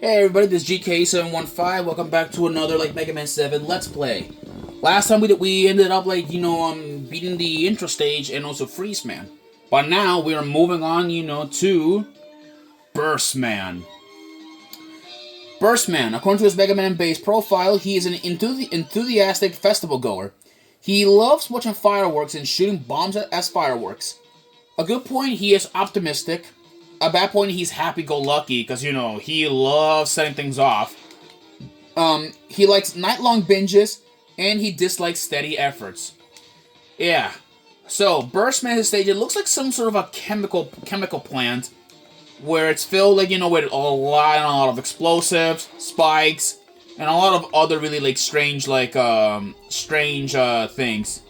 Hey everybody, this is GK715. Welcome back to another Megaman 7 Let's Play. Last time we ended up beating the intro stage and also Freeze Man. But now we are moving on, to Burst Man. Burst Man, according to his Megaman base profile, he is an enthusiastic festival goer. He loves watching fireworks and shooting bombs as fireworks. A good point, he is optimistic. A bad point, he's happy-go-lucky, because, he loves setting things off. He likes night-long binges, and he dislikes steady efforts. Yeah. So, Burstman's stage, it looks like some sort of a chemical plant, where it's filled, with a lot of explosives, spikes, and a lot of other really, strange things.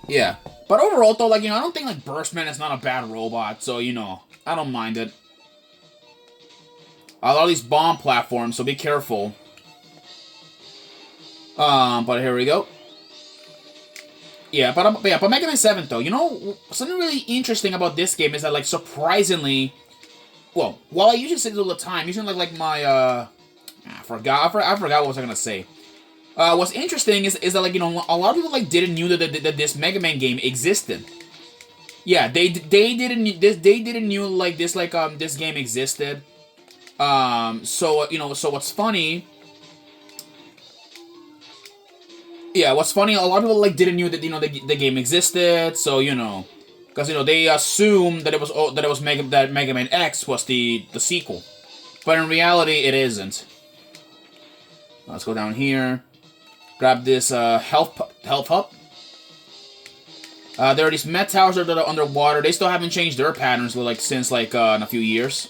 Yeah. But overall, though, I don't think, Burstman is not a bad robot, so, I don't mind it. A lot of these bomb platforms, so be careful. But here we go. Yeah, but Megaman 7, though, something really interesting about this game is that, surprisingly, well, while I usually say it all the time, usually, I forgot what was I gonna say. What's interesting is that, a lot of people, didn't knew that this Mega Man game existed. Yeah, they didn't knew, this game existed. So what's funny... Yeah, what's funny, a lot of people, didn't knew that, the game existed, so, because, they assumed that it was Mega Man X was the sequel. But in reality, it isn't. Let's go down here. Grab this health hub. There are these Met Towers that are underwater. They still haven't changed their patterns since in a few years.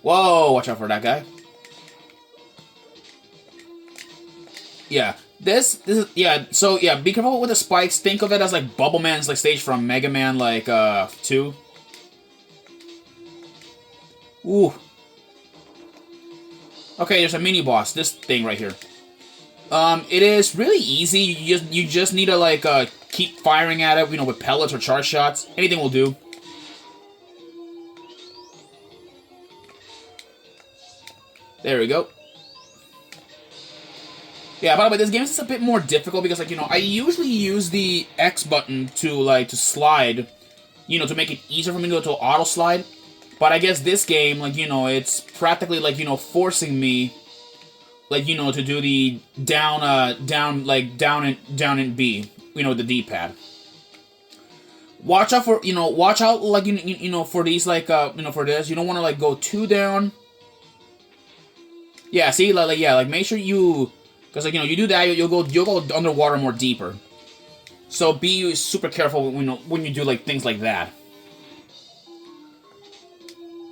Whoa, watch out for that guy. Yeah, this is So yeah, be careful with the spikes. Think of it as Bubble Man's stage from Mega Man 2. Ooh. Okay, there's a mini boss. This thing right here. It is really easy. You just need to keep firing at it, with pellets or charge shots. Anything will do. There we go. Yeah, by the way, this game is a bit more difficult because I usually use the X button to slide, to make it easier for me to go to auto slide. But I guess this game, it's practically forcing me to do the down and B, with the D-pad. Watch out for, for these, for this. You don't want to, go too down. Yeah, see, make sure you, because, you do that, you'll go underwater more deeper. So be super careful when you do, things like that.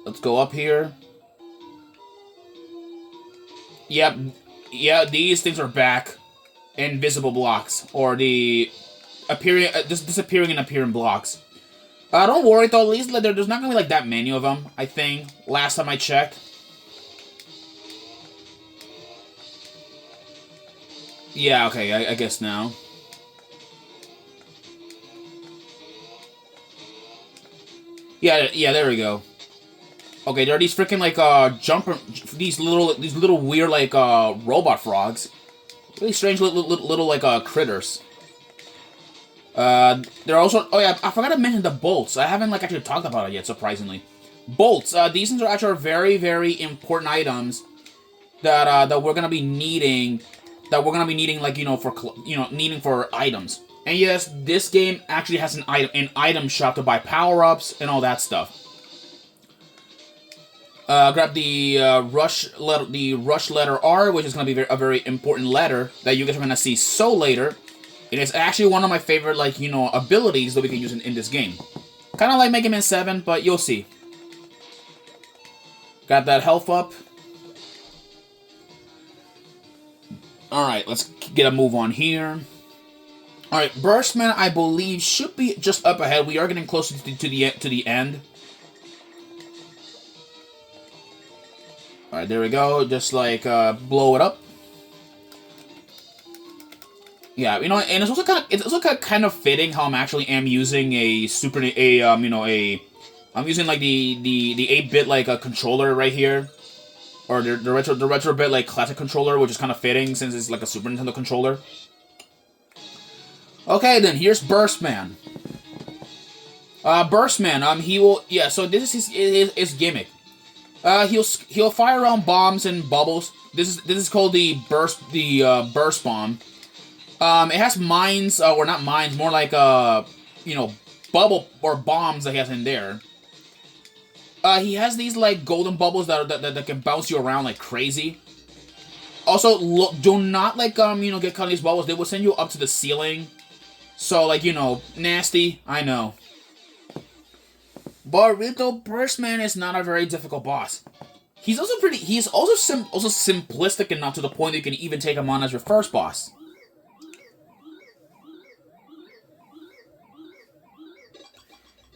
Let's go up here. Yep, yeah, these things are back. Invisible blocks, or the disappearing and appearing blocks. Don't worry though, at least there's not gonna be that many of them, I think, last time I checked. Yeah, okay, I guess now. Yeah, there we go. Okay, there are these freaking these little weird robot frogs, really strange little critters. There are also, oh yeah, I forgot to mention the bolts. I haven't actually talked about it yet, surprisingly. Bolts. These things are actually very, very important items that we're gonna be needing. Needing for items. And yes, this game actually has an item shop to buy power-ups and all that stuff. Grab the rush letter R, which is going to be a very important letter that you guys are going to see later. It is actually one of my favorite, abilities that we can use in this game. Kind of like Mega Man 7, but you'll see. Got that health up. Alright, let's get a move on here. Alright, Burstman, I believe, should be just up ahead. We are getting closer to the end. Alright, there we go. Just blow it up. Yeah, and it's also kind of fitting how I'm actually using a I'm using like the 8-bit like a controller right here, or the retro bit like classic controller, which is kind of fitting since it's like a Super Nintendo controller. Okay, then here's Burstman. Burstman, he will, yeah. So this is his gimmick. He'll fire around bombs and bubbles. This is called the burst bomb. It has mines, or not mines, more like bubble or bombs that he has in there. He has these like golden bubbles that can bounce you around like crazy. Also, do not like get caught in these bubbles. They will send you up to the ceiling. So like nasty. I know. But Rito Burstman is not a very difficult boss. He's also simplistic enough to the point that you can even take him on as your first boss.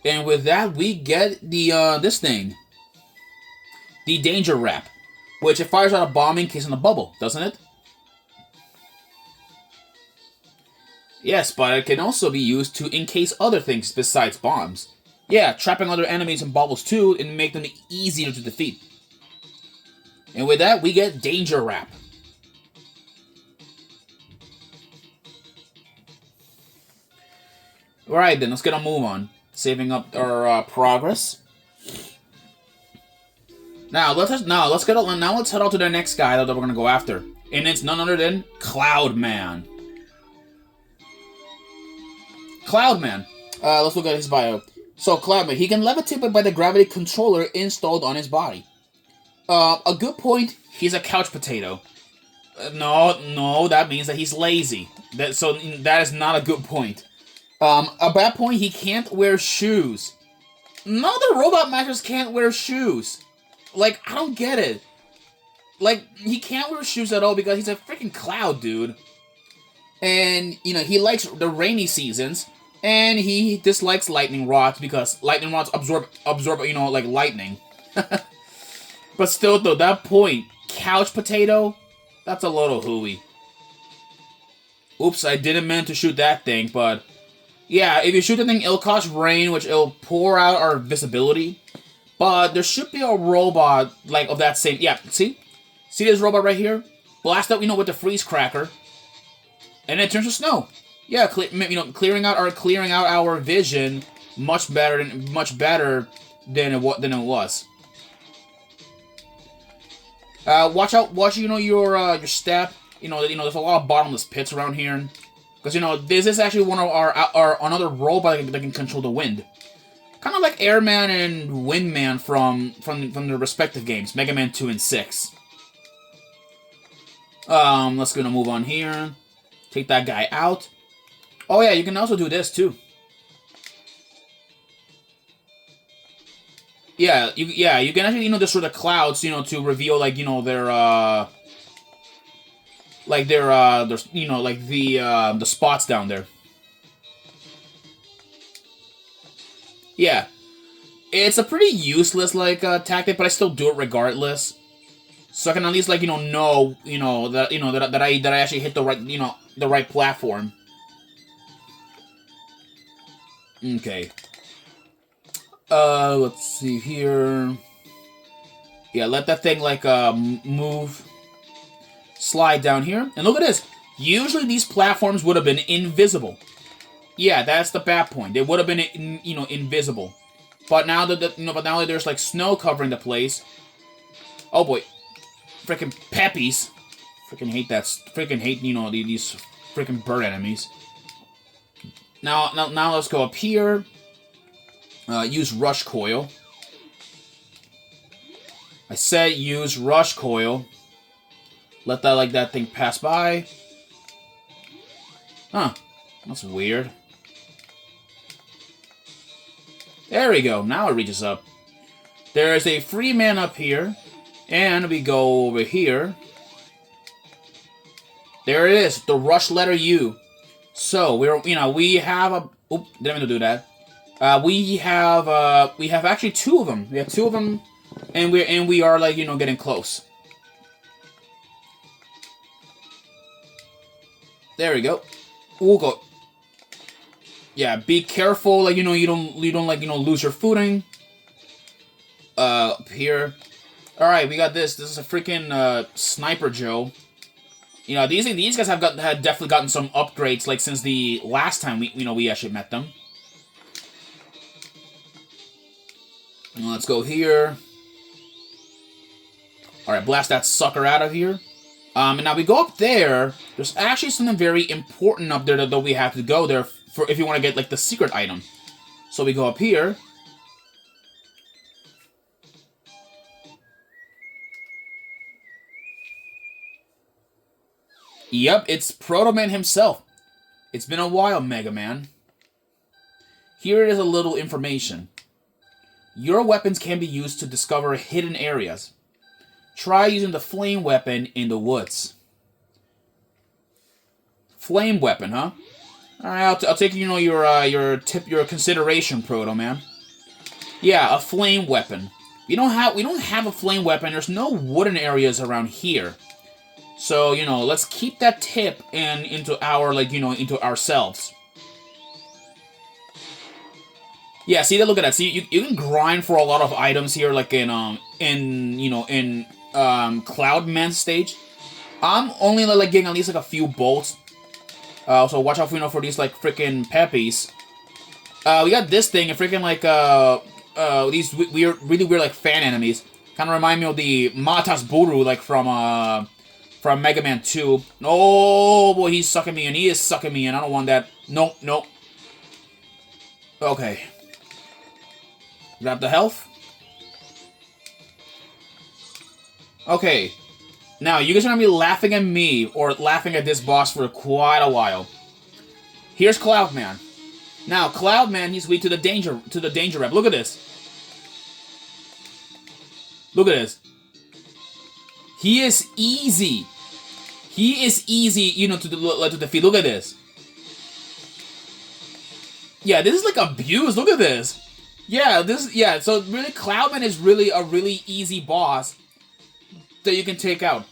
And with that, we get the this thing, the Danger Wrap, which it fires out a bomb encasing a bubble, doesn't it? Yes, but it can also be used to encase other things besides bombs. Yeah, trapping other enemies in bubbles too, and make them easier to defeat. And with that, we get Danger Wrap. Alright then, let's get a move on. Saving up our progress. Now let's head out to the next guy that we're gonna go after, and it's none other than Cloudman. Cloudman. Let's look at his bio. So Cloudman, he can levitate by the gravity controller installed on his body. A good point. He's a couch potato. No, that means that he's lazy. That is not a good point. A bad point, he can't wear shoes. None of the robot masters can't wear shoes. Like, I don't get it. Like, he can't wear shoes at all because he's a freaking cloud, dude. And, he likes the rainy seasons. And he dislikes lightning rods because lightning rods absorb, like lightning. But still, though, that point, couch potato, that's a little hooey. Oops, I didn't mean to shoot that thing, but... yeah, if you shoot the thing, it'll cause rain, which it'll pour out our visibility. But there should be a robot, like, of that same... yeah, see? See this robot right here? Blast out, with the freeze cracker. And it turns to snow. Yeah, clearing out our vision much better than it was. Watch your step. There's a lot of bottomless pits around here. Because, this is actually one of our another robot that can control the wind. Kind of like Airman and Windman from their respective games, Megaman 2 and 6. Let's go to move on here. Take that guy out. Oh yeah, you can also do this too. Yeah, you can actually destroy the clouds, to reveal like their the spots down there. Yeah, it's a pretty useless tactic, but I still do it regardless. So I can at least know that I actually hit the right the right platform. Okay. Let's see here. Yeah, let that thing move. Slide down here, and look at this. Usually these platforms would have been invisible. Yeah, that's the bad point. They would have been invisible. But now that there's like snow covering the place. Oh boy, freaking peppies. Freaking hate these freaking bird enemies. Now let's go up here. Use rush coil. I said use rush coil. Let that thing pass by. Huh. That's weird. There we go. Now it reaches up. There is a free man up here. And we go over here. There it is. The rush letter U. So, we have a... Oop, didn't mean to do that. We have actually two of them. We have two of them. And we are, getting close. There we go. We'll go. Yeah, be careful, you don't lose your footing. up here. Alright, we got this. This is a freaking Sniper Joe. You know, these guys have definitely gotten some upgrades, like, since the last time we actually met them. Let's go here. Alright, blast that sucker out of here. And now we go up there. There's actually something very important up there that we have to go there for if you want to get, like, the secret item. So we go up here. Yep, it's Proto Man himself. It's been a while, Mega Man. Here is a little information. Your weapons can be used to discover hidden areas. Try using the flame weapon in the woods. Flame weapon, huh? Alright, I'll take your consideration, Proto Man. Yeah, a flame weapon. We don't have a flame weapon. There's no wooden areas around here. So, let's keep that tip into into ourselves. Yeah, see that? Look at that. See, you can grind for a lot of items here, like in Cloudman's stage. I'm only getting at least like a few bolts. So watch out for these like freaking peppies. We got this thing, and freaking these really weird like fan enemies. Kind of remind me of the Matas Buru like from Mega Man 2. Oh boy, he's sucking me in. He is sucking me in. I don't want that. Nope, nope. Okay. Grab the health. Okay. Now, you guys are going to be laughing at me or laughing at this boss for quite a while. Here's Cloudman. Now, Cloudman, he's weak to the danger rep. Look at this. Look at this. He is easy. He is easy, to defeat. Look at this. Yeah, this is like abuse. Look at this. Yeah, so really, Cloudman is really a really easy boss that you can take out.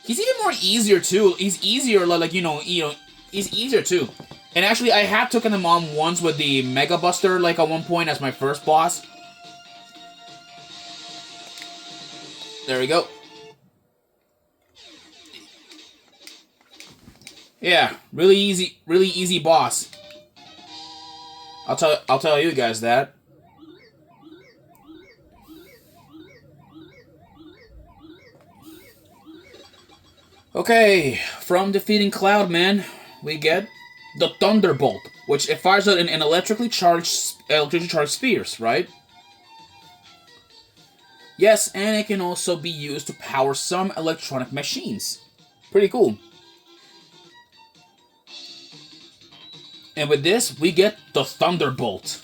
He's even more easier, too. He's easier, he's easier, too. And actually, I have taken him on once with the Mega Buster, at one point as my first boss. There we go. Yeah, really easy boss. I'll tell you guys that. Okay, from defeating Cloudman, we get the Thunderbolt, which it fires out an electrically charged spheres, right? Yes, and it can also be used to power some electronic machines. Pretty cool. And with this, we get the Thunderbolt.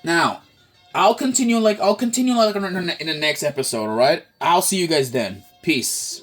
Now, I'll continue in the next episode, alright? I'll see you guys then. Peace.